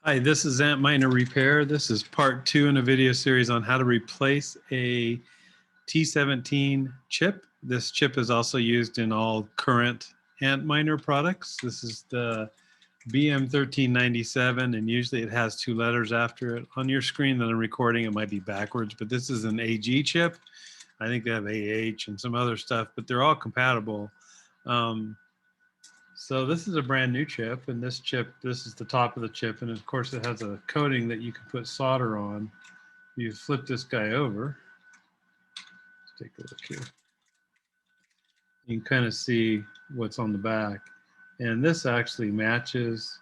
Hi, this is Antminer Repair. This is part 2 in a video series on how to replace a T17 chip. This chip is also used in all current Antminer products. This is the BM1397, and usually it has 2 letters after it. On your screen that I'm recording, it might be backwards, but this is an AG chip. I think they have AH and some other stuff, but they're all compatible. So this is a brand new chip, and this is the top of the chip, and of course it has a coating that you can put solder on. You flip this guy over. Let's take a look here. You can kind of see what's on the back, and this actually matches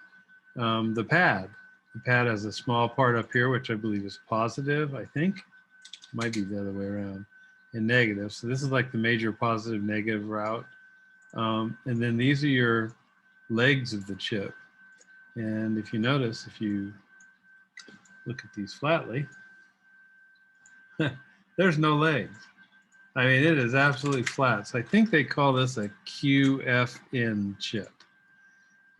the pad. The pad has a small part up here, which I believe is positive, I think. Might be the other way around, and negative. So this is like the major positive, negative route. And then these are your legs of the chip. And if you notice, if you look at these flatly, there's no legs. I mean, it is absolutely flat. So I think they call this a QFN chip.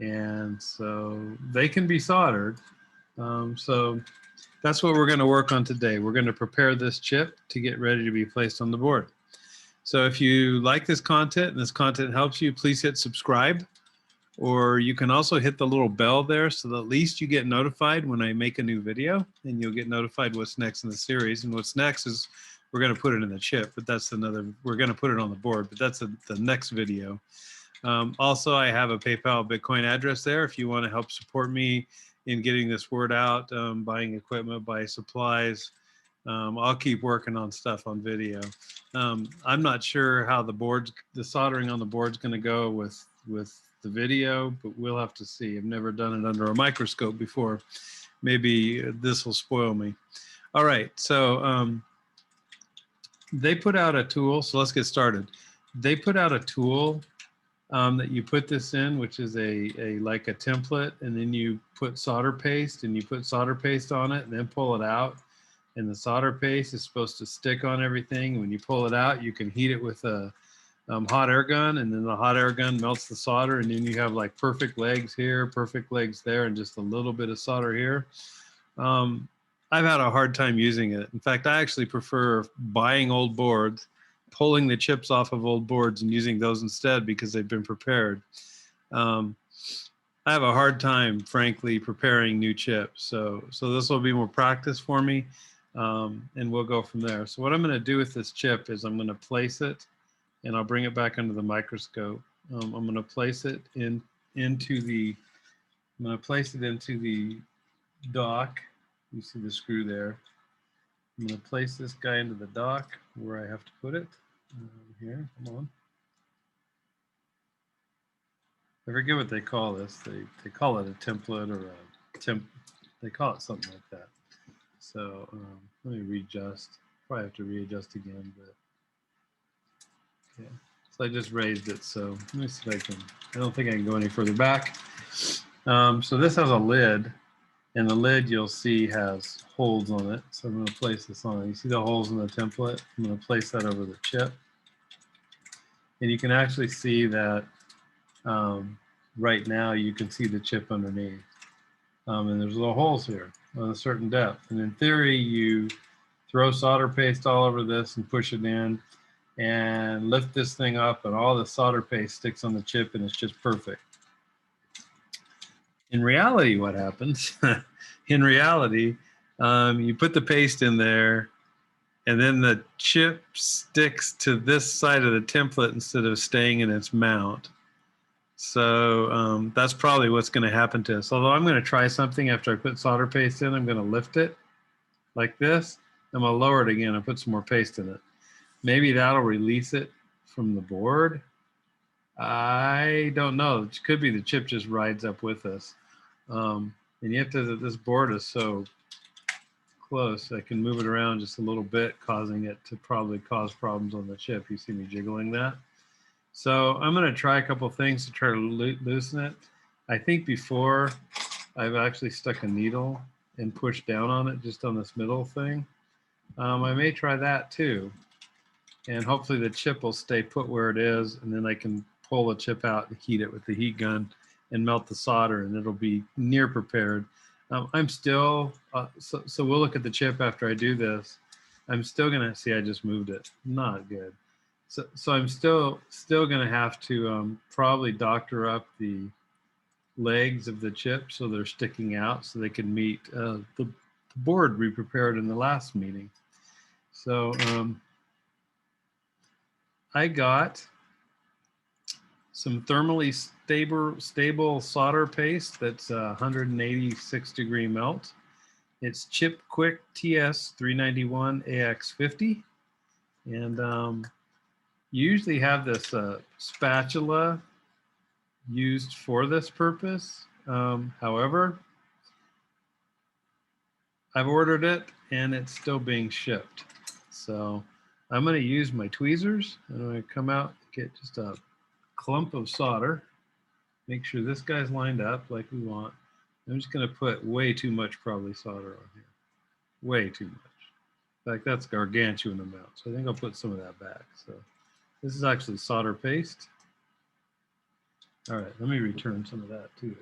And so they can be soldered. So that's what we're going to work on today. We're going to prepare this chip to get ready to be placed on the board. So if you like this content and this content helps you, please hit subscribe. Or you can also hit the little bell there so that at least you get notified when I make a new video, and you'll get notified what's next in the series. And what's next is we're going to put it in the chip, but that's another, we're going to put it on the board, but that's the next video. Also, I have a PayPal Bitcoin address there if you want to help support me in getting this word out, buying equipment, buying supplies. I'll keep working on stuff on video. I'm not sure how the soldering on the board's going to go with the video, but we'll have to see. I've never done it under a microscope before. Maybe this will spoil me. All right, so they put out a tool, so let's get started. They put out a tool that you put this in, which is like a template, and then you put solder paste, and you put solder paste on it, and then pull it out. And the solder paste is supposed to stick on everything. When you pull it out, you can heat it with a hot air gun, and then the hot air gun melts the solder, and then you have like perfect legs here, perfect legs there, and just a little bit of solder here. I've had a hard time using it. In fact, I actually prefer buying old boards, pulling the chips off of old boards and using those instead because they've been prepared. I have a hard time, frankly, preparing new chips. So this will be more practice for me, and we'll go from there. So what I'm going to do with this chip is I'm going to place it, and I'll bring it back under the microscope. I'm going to place it into the dock. You see the screw there. I'm going to place this guy into the dock where I have to put it. Here, come on. I forget what they call this. They call it a template or a they call it something like that. So let me readjust. Probably have to readjust again, but okay. So I just raised it. So let me see if I don't think I can go any further back. So this has a lid, and the lid you'll see has holes on it. So I'm going to place this on. You see the holes in the template? I'm going to place that over the chip. And you can actually see that right now you can see the chip underneath. And there's little holes here on a certain depth. And in theory, you throw solder paste all over this and push it in and lift this thing up, and all the solder paste sticks on the chip, and it's just perfect. In reality, what happens, in reality, you put the paste in there, and then the chip sticks to this side of the template instead of staying in its mount. So that's probably what's going to happen to us. Although I'm going to try something after I put solder paste in. I'm going to lift it like this. I'm going to lower it again and put some more paste in it. Maybe that'll release it from the board. I don't know. It could be the chip just rides up with us. And you have to, this board is so close, I can move it around just a little bit, causing it to probably cause problems on the chip. You see me jiggling that. So I'm going to try a couple things to try to loosen it. I think before I've actually stuck a needle and pushed down on it, just on this middle thing. I may try that too. And hopefully the chip will stay put where it is, and then I can pull the chip out and heat it with the heat gun and melt the solder, and it'll be near prepared. I'm still, so we'll look at the chip after I do this. I'm still gonna, see I just moved it, not good. So I'm still gonna have to probably doctor up the legs of the chip so they're sticking out so they can meet the board we prepared in the last meeting. So I got some thermally stable solder paste that's 186 degree melt. It's Chip Quick TS391 AX50. And you usually have this spatula used for this purpose. However, I've ordered it and it's still being shipped. So I'm going to use my tweezers and I'm going to come out, get just a clump of solder, make sure this guy's lined up like we want. I'm just going to put way too much probably solder on here. Way too much. In fact, that's gargantuan amount. So I think I'll put some of that back. So this is actually solder paste. All right, let me return some of that too.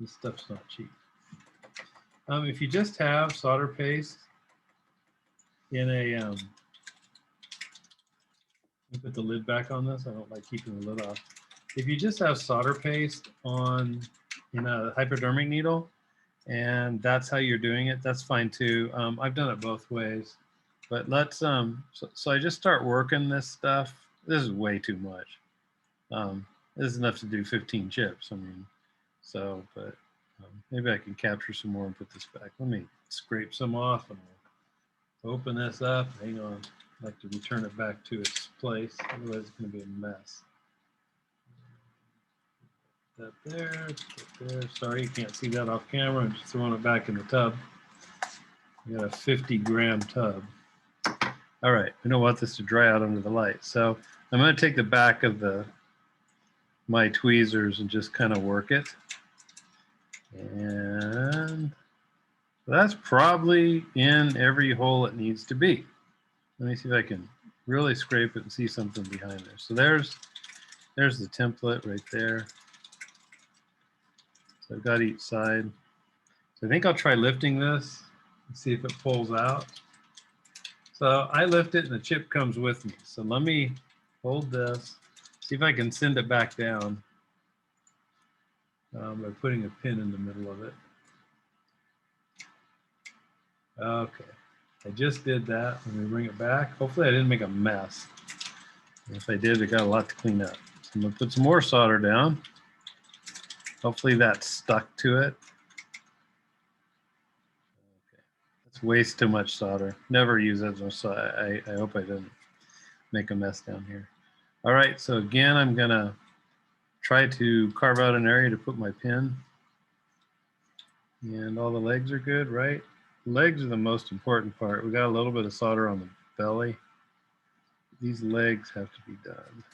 This stuff's not cheap. If you just have solder paste in a, let me put the lid back on this. I don't like keeping the lid off. If you just have solder paste in a hypodermic needle, and that's how you're doing it, that's fine too. I've done it both ways, but let's, so I just start working this stuff. This is way too much. This is enough to do 15 chips. I mean, so, but maybe I can capture some more and put this back. Let me scrape some off and we'll open this up. Hang on, I'd like to return it back to its place. Otherwise it's gonna be a mess. That there, put there. Sorry, you can't see that off camera. I'm just throwing it back in the tub. We got a 50-gram tub. All right, we don't want this to dry out under the light. So I'm gonna take the back of my tweezers and just kind of work it. And that's probably in every hole it needs to be. Let me see if I can really scrape it and see something behind there. So there's the template right there. So I've got each side. So I think I'll try lifting this and see if it pulls out. So I lift it and the chip comes with me. So let me hold this, see if I can send it back down by putting a pin in the middle of it. Okay, I just did that. Let me bring it back. Hopefully I didn't make a mess. And if I did, I got a lot to clean up. So I'm gonna put some more solder down. Hopefully that's stuck to it. Okay, that's way too much solder. Never use that much solder. I hope I didn't make a mess down here. All right, so again, I'm gonna try to carve out an area to put my pin. And all the legs are good, right? Legs are the most important part. We got a little bit of solder on the belly. These legs have to be done.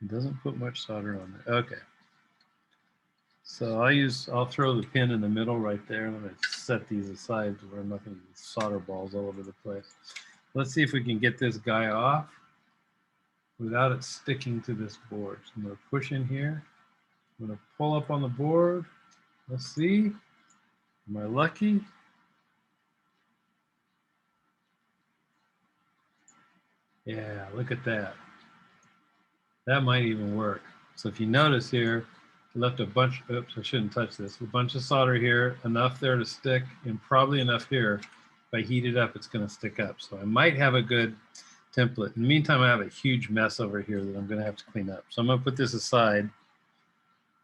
It doesn't put much solder on there. Okay. So I'll throw the pin in the middle right there. I'm gonna set these aside to where I'm not gonna get solder balls all over the place. Let's see if we can get this guy off without it sticking to this board. So I'm gonna push in here. I'm gonna pull up on the board. Let's see. Am I lucky? Yeah, look at that. That might even work. So if you notice here, I left a bunch, oops, I shouldn't touch this, a bunch of solder here, enough there to stick, and probably enough here. If I heat it up, it's gonna stick up. So I might have a good template. In the meantime, I have a huge mess over here that I'm gonna have to clean up. So I'm gonna put this aside.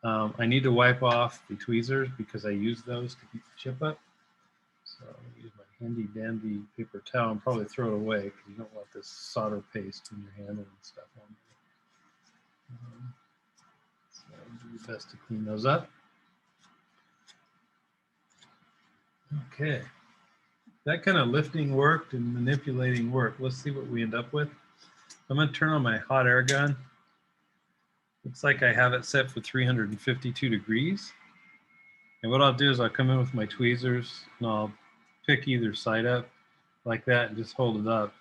I need to wipe off the tweezers because I use those to keep the chip up. So I'm gonna use my handy dandy paper towel and probably throw it away because you don't want this solder paste in your hand and stuff on there. So I'll do your best to clean those up. Okay, that kind of lifting worked and manipulating worked. Let's see what we end up with. I'm gonna turn on my hot air gun. Looks like I have it set for 352 degrees. And what I'll do is I'll come in with my tweezers and I'll pick either side up like that and just hold it up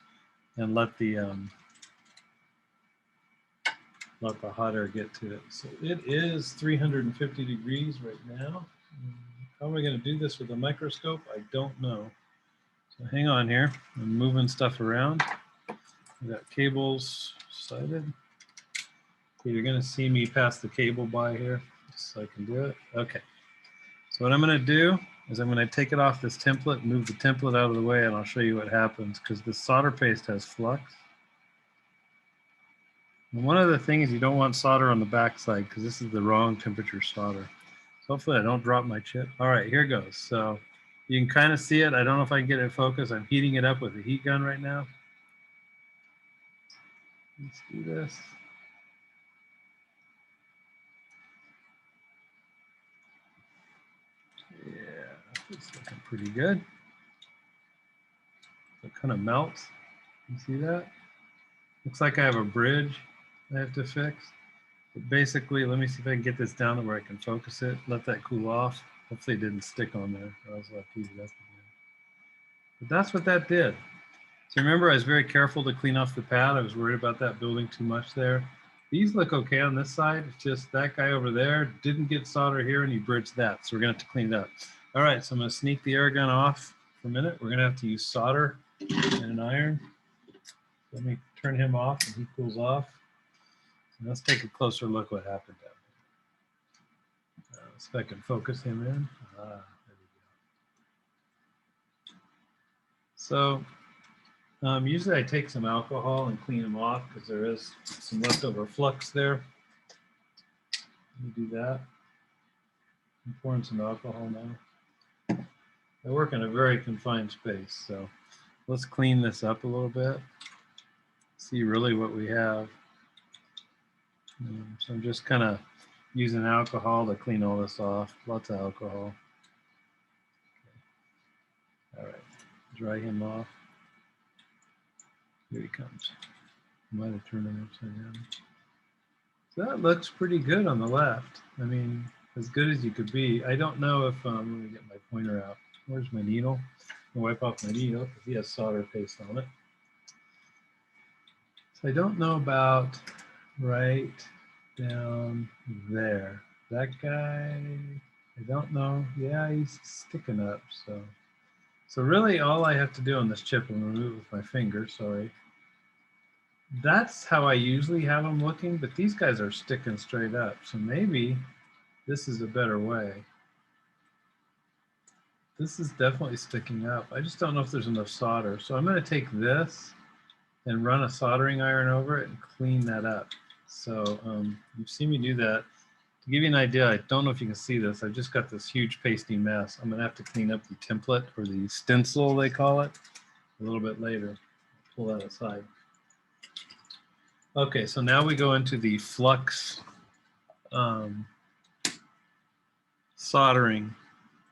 and let the hot air get to it. So it is 350 degrees right now. How am I going to do this with a microscope? I don't know. So hang on here. I'm moving stuff around. We got cables sighted. Okay, you're going to see me pass the cable by here, just so I can do it. Okay. So what I'm going to do is I'm going to take it off this template, move the template out of the way, and I'll show you what happens because this solder paste has flux. And one of the things, you don't want solder on the backside because this is the wrong temperature solder. So hopefully I don't drop my chip. All right, here goes. So you can kind of see it. I don't know if I can get it focused. I'm heating it up with a heat gun right now. Let's do this. Yeah, it's looking pretty good. It kind of melts. You see that? Looks like I have a bridge I have to fix. But basically, let me see if I can get this down to where I can focus it, let that cool off. Hopefully it didn't stick on there, or else I'll have to heat it up again. But that's what that did. So remember, I was very careful to clean off the pad. I was worried about that building too much there. These look okay on this side. It's just that guy over there didn't get solder here and he bridged that. So we're gonna have to clean it up. All right, so I'm gonna sneak the air gun off for a minute. We're gonna have to use solder and an iron. Let me turn him off and he cools off. And let's take a closer look what happened down here. See if I can focus him in. There we go. So usually I take some alcohol and clean them off because there is some leftover flux there. Let me do that. I'm pouring some alcohol now. I work in a very confined space, so let's clean this up a little bit. See really what we have. So I'm just kind of using alcohol to clean all this off. Lots of alcohol. Okay. All right, dry him off. Here he comes. Might have turned him upside down. So that looks pretty good on the left. I mean, as good as you could be. I don't know if, let me get my pointer out. Where's my needle? I'll wipe off my needle because he has solder paste on it. So I don't know about right down there. That guy, I don't know. Yeah, he's sticking up. So really all I have to do on this chip, I'm going to remove it with my finger, sorry. That's how I usually have them looking, but these guys are sticking straight up. So maybe this is a better way. This is definitely sticking up. I just don't know if there's enough solder. So I'm going to take this and run a soldering iron over it and clean that up. So you've seen me do that. To give you an idea, I don't know if you can see this. I've just got this huge pasty mess. I'm going to have to clean up the template, or the stencil they call it, a little bit later. Pull that aside. Okay, so now we go into the flux soldering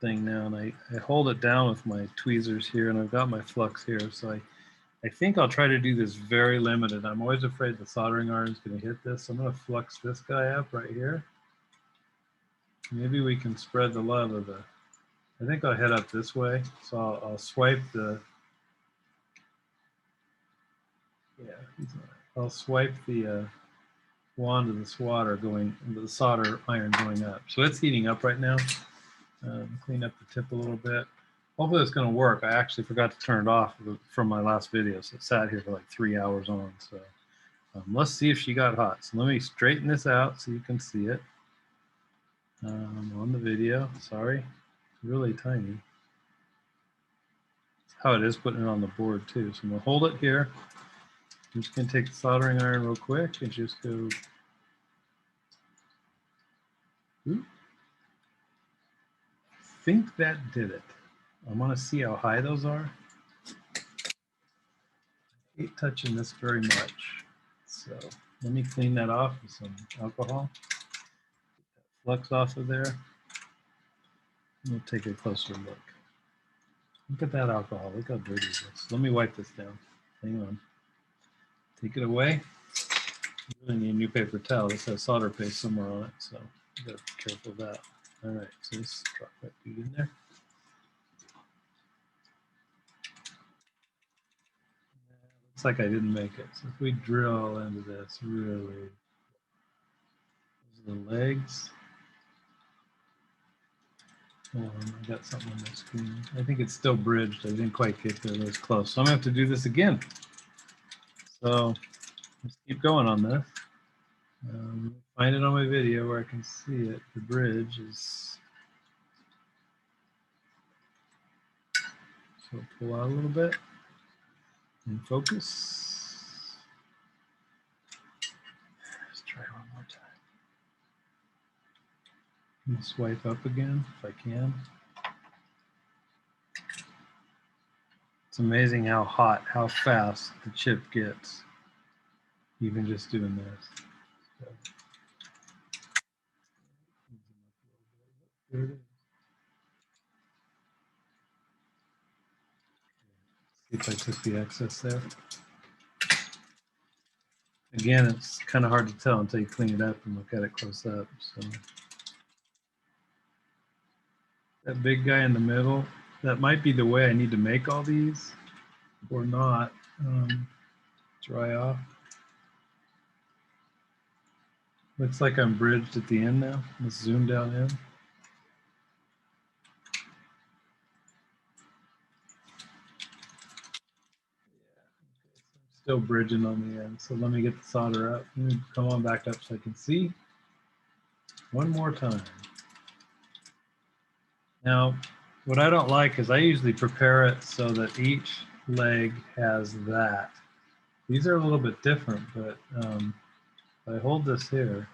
thing now, and I hold it down with my tweezers here, and I've got my flux here. So I think I'll try to do this very limited. I'm always afraid the soldering iron is going to hit this. So I'm going to flux this guy up right here. Maybe we can spread the love of the, I think I'll head up this way. So I'll swipe the, yeah, I'll swipe the wand of this water going, the solder iron going up. So it's heating up right now. Clean up the tip a little bit. Hopefully it's going to work. I actually forgot to turn it off from my last video, so it sat here for like 3 hours on. So let's see if she got hot. So let me straighten this out so you can see it on the video. Sorry, it's really tiny. That's how it is putting it on the board too. So I'm going to hold it here. I'm just going to take the soldering iron real quick and just go. Ooh. I think that did it. I want to see how high those are. I hate touching this very much. So let me clean that off with some alcohol. Get that flux off of there. We'll take a closer look. Look at that alcohol. Look how dirty it is. Let me wipe this down. Hang on. Take it away. You really need a new paper towel. This has solder paste somewhere on it, so you gotta be careful of that. All right, so let's drop that dude in there. Looks like I didn't make it. So if we drill into this, really, those are the legs. Hold on, I got something on my screen. I think it's still bridged. I didn't quite get there. It was close. So I'm going to have to do this again. So let's keep going on this. Find it on my video where I can see it. The bridge is, so pull out a little bit and focus. Let's try one more time. And swipe up again if I can. It's amazing how hot, how fast the chip gets, even just doing this. So, there it is. See if I took the excess there. Again, it's kind of hard to tell until you clean it up and look at it close up. So that big guy in the middle, that might be the way I need to make all these or not. Dry off. Looks like I'm bridged at the end now. Let's zoom down in. Still bridging on the end. So let me get the solder up. Let me come on back up so I can see one more time. Now, what I don't like is I usually prepare it so that each leg has that. These are a little bit different, but if I hold this here,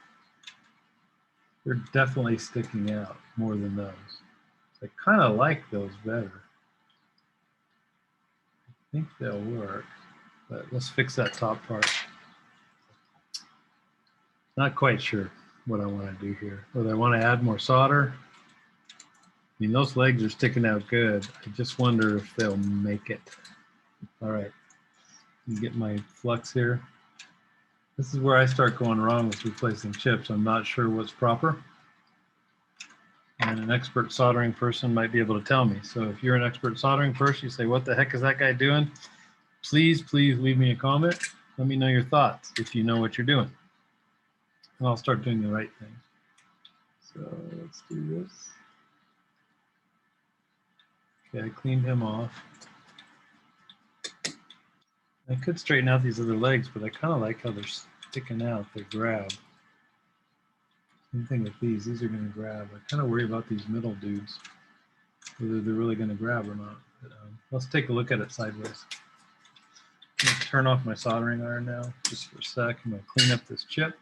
they're definitely sticking out more than those. So I kind of like those better. I think they'll work, but let's fix that top part. Not quite sure what I want to do here. Whether I want to add more solder. I mean, those legs are sticking out good. I just wonder if they'll make it. All right, get my flux here. This is where I start going wrong with replacing chips. I'm not sure what's proper. And an expert soldering person might be able to tell me. So if you're an expert soldering person, you say, what the heck is that guy doing? Please leave me a comment. Let me know your thoughts if you know what you're doing. And I'll start doing the right thing. So let's do this. Okay, I cleaned him off. I could straighten out these other legs, but I kind of like how they're sticking out. They grab. Same thing with these. These are going to grab. I kind of worry about these middle dudes, whether they're really going to grab or not. But, let's take a look at it sideways. I'm going to turn off my soldering iron now, just for a sec. I'm going to clean up this chip.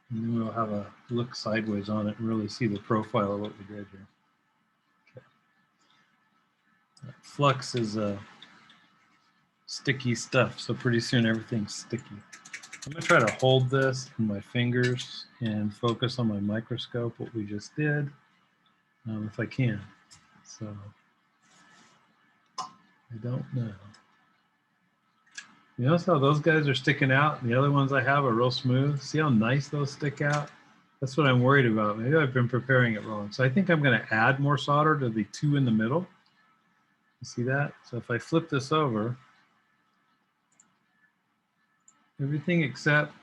And then we'll have a look sideways on it and really see the profile of what we did here. Okay. Flux is sticky stuff, so pretty soon everything's sticky. I'm going to try to hold this in my fingers and focus on my microscope, what we just did, if I can. So I don't know. You notice how those guys are sticking out and the other ones I have are real smooth? See how nice those stick out? That's what I'm worried about. Maybe I've been preparing it wrong. So I think I'm going to add more solder to the two in the middle. You see that? So if I flip this over, everything except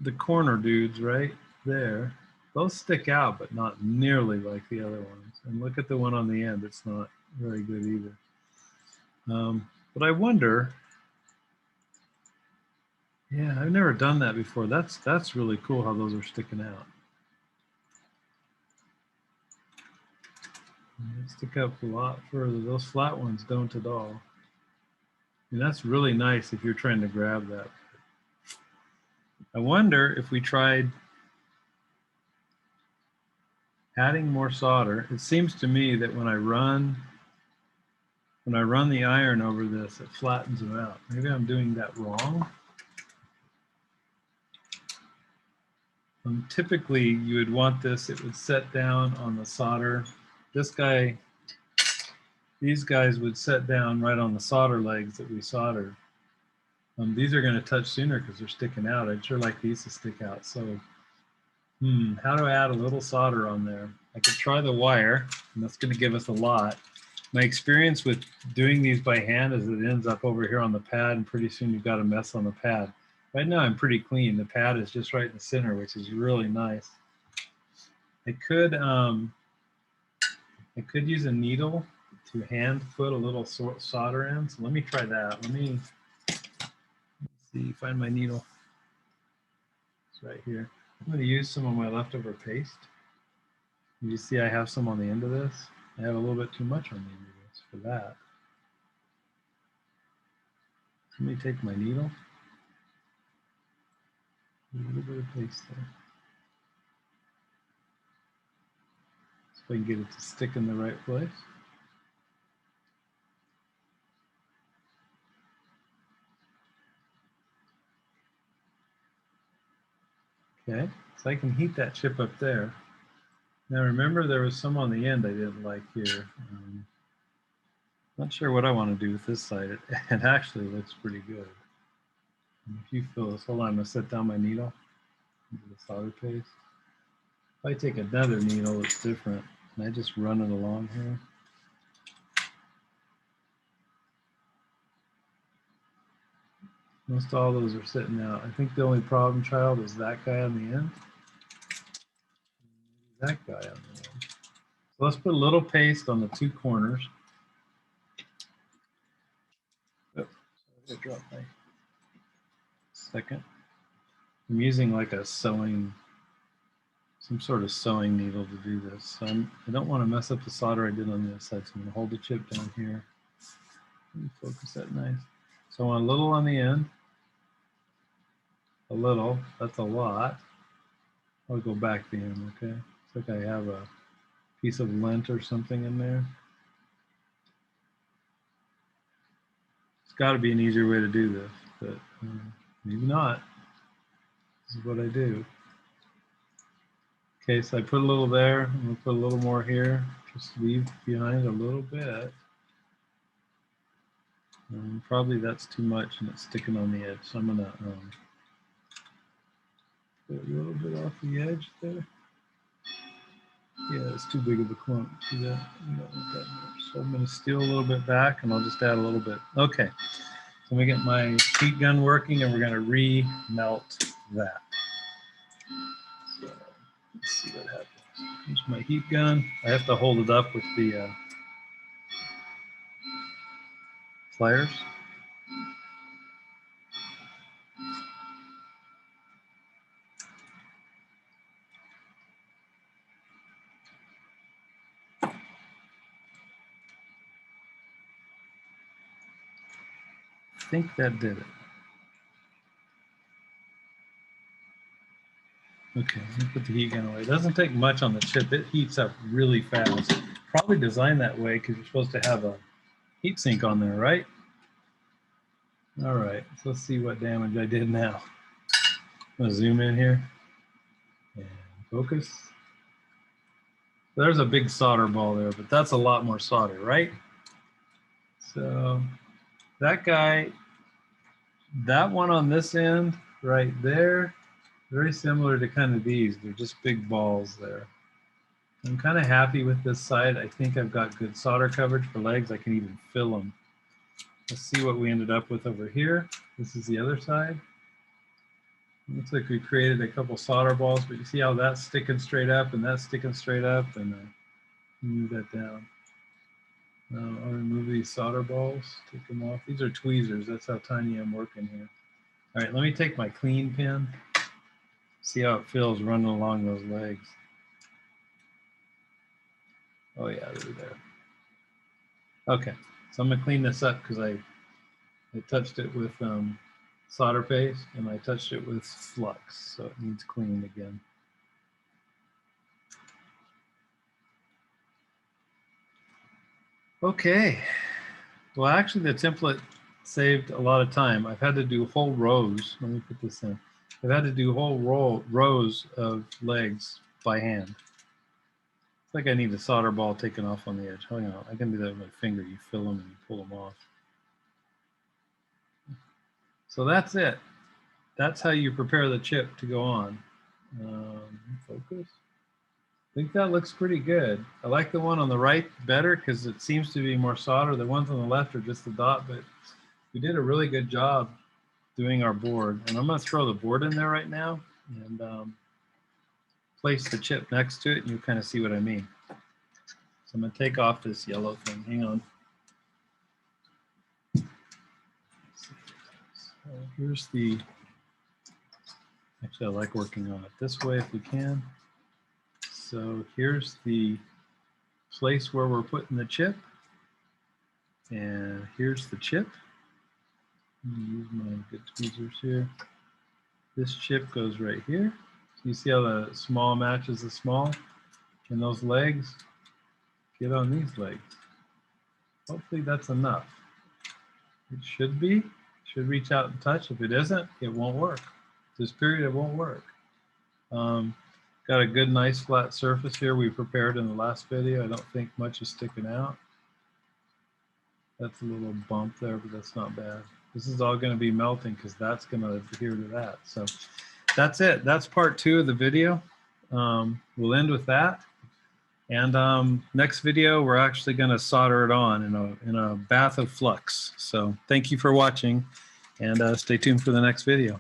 the corner dudes right there, those stick out, but not nearly like the other ones. And look at the one on the end. It's not very good either. But I wonder, yeah, I've never done that before. That's really cool how those are sticking out. They stick up a lot further. Those flat ones don't at all. And that's really nice if you're trying to grab that. I wonder if we tried adding more solder. It seems to me that when I run the iron over this, it flattens them out. Maybe I'm doing that wrong. Typically, you would want this, it would set down on the solder. This guy, these guys would set down right on the solder legs that we soldered. These are going to touch sooner because they're sticking out. I'd sure like these to stick out. So, how do I add a little solder on there? I could try the wire, and that's going to give us a lot. My experience with doing these by hand is it ends up over here on the pad, and pretty soon you've got a mess on the pad. Right now I'm pretty clean. The pad is just right in the center, which is really nice. I could I could use a needle to hand put a little solder in. So let me try that. Let me see, find my needle. It's right here. I'm going to use some of my leftover paste. You see I have some on the end of this. I have a little bit too much on the end of this for that. Let me take my needle. A little bit of paste there. So I can get it to stick in the right place. Okay, so I can heat that chip up there. Now remember, there was some on the end I didn't like here. Not sure what I want to do with this side. It actually looks pretty good. And if you feel this, hold on, I'm going to set down my needle into the solder paste. If I take another needle that's different, and I just run it along here. Most all those are sitting out. I think the only problem child is that guy on the end. That guy on the end. So let's put a little paste on the two corners. Oh, I dropped my second. I'm using like a sewing, some sort of sewing needle to do this. So I don't want to mess up the solder I did on the other side. So I'm going to hold the chip down here. Let me focus that nice. So I want a little on the end. A little, that's a lot. I'll go back to him, okay? It's like I have a piece of lint or something in there. It's got to be an easier way to do this, but maybe not. This is what I do. Okay, so I put a little there. I'm going to put a little more here. Just leave behind a little bit. Probably that's too much and it's sticking on the edge. So I'm going to put a little bit off the edge there. Yeah, it's too big of a clump. See that? You don't want that much. So I'm going to steal a little bit back and I'll just add a little bit. Okay, so let me get my heat gun working and we're going to re-melt that. So let's see what happens. Here's my heat gun. I have to hold it up with the pliers. I think that did it. Okay, let me put the heat gun away. It doesn't take much on the chip. It heats up really fast. Probably designed that way because you're supposed to have a heat sink on there, right? All right, so let's see what damage I did now. I'm gonna zoom in here and focus. There's a big solder ball there, but that's a lot more solder, right? So that guy, that one on this end right there, very similar to kind of these. They're just big balls there. I'm kind of happy with this side. I think I've got good solder coverage for legs. I can even fill them. Let's see what we ended up with over here. This is the other side. It looks like we created a couple solder balls, but you see how that's sticking straight up and that's sticking straight up, and move that down. I'll remove these solder balls, take them off. These are tweezers. That's how tiny I'm working here. All right, let me take my clean pin. See how it feels running along those legs. Oh yeah, they're there. Okay, so I'm gonna clean this up because I touched it with solder paste and I touched it with flux, so it needs cleaning again. Okay, well actually the template saved a lot of time. I've had to do whole rows. Let me put this in. I've had to do whole rows of legs by hand. It's like I need a solder ball taken off on the edge. Hang on, I can do that with my finger. You fill them and you pull them off. So that's it. That's how you prepare the chip to go on. Focus. I think that looks pretty good. I like the one on the right better because it seems to be more solder. The ones on the left are just the dot, but we did a really good job doing our board. And I'm going to throw the board in there right now and place the chip next to it, and you'll kind of see what I mean. I'm going to take off this yellow thing. Hang on. So here's the, actually I like working on it this way if we can. So here's the place where we're putting the chip. And here's the chip. Use my good tweezers here. This chip goes right here. So you see how the small matches the small? And those legs get on these legs. Hopefully that's enough. It should be. Should reach out and touch. If it isn't, it won't work. This period, it won't work. Got a good, nice flat surface here we prepared in the last video. I don't think much is sticking out. That's a little bump there, but that's not bad. This is all going to be melting because that's going to adhere to that. So that's it. That's part 2 of the video. We'll end with that. And next video, we're actually going to solder it on in a bath of flux. So thank you for watching, and stay tuned for the next video.